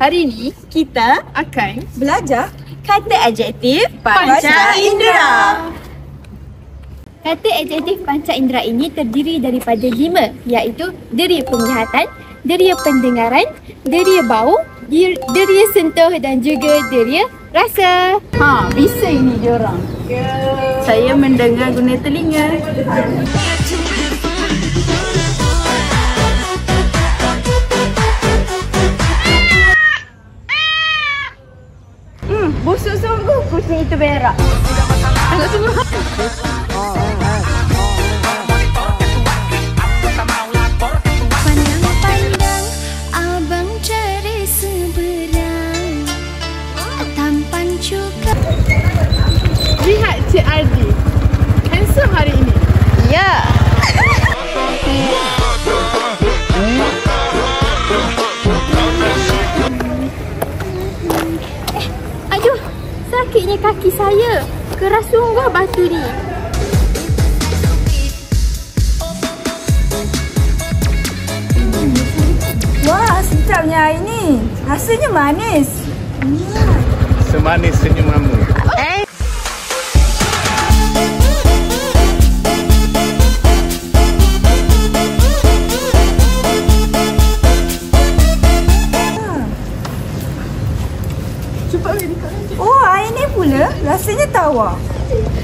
Hari ini kita akan belajar kata adjektif panca indera. Kata adjektif panca indera ini terdiri daripada 5, iaitu deria penglihatan, deria pendengaran, deria bau, deria sentuh dan juga deria rasa. Bisa ini diorang. Saya mendengar guna telinga. Busuk sungguh kucing itu berak. Tengok semua. Pandang-pandang abang cari seberang, tampan juga. Lihat Cik Ardi. Handsome hari ini. Ya. Aduh, sakitnya kaki saya. Keras sungguh batu ni. Wah, sedapnya air ni. Rasanya manis. Semanis senyumanmu. Oh, air ni pula rasanya tawar.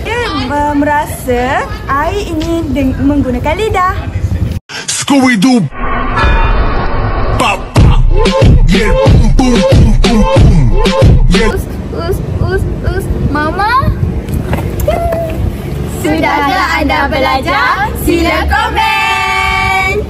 Dia merasa air ini menggunakan lidah. Scooby-Doo. Pop, pop. Yeah, boom, boom, boom, boom, boom. Yeah. Mama? Sudahkah anda belajar? Sila komen.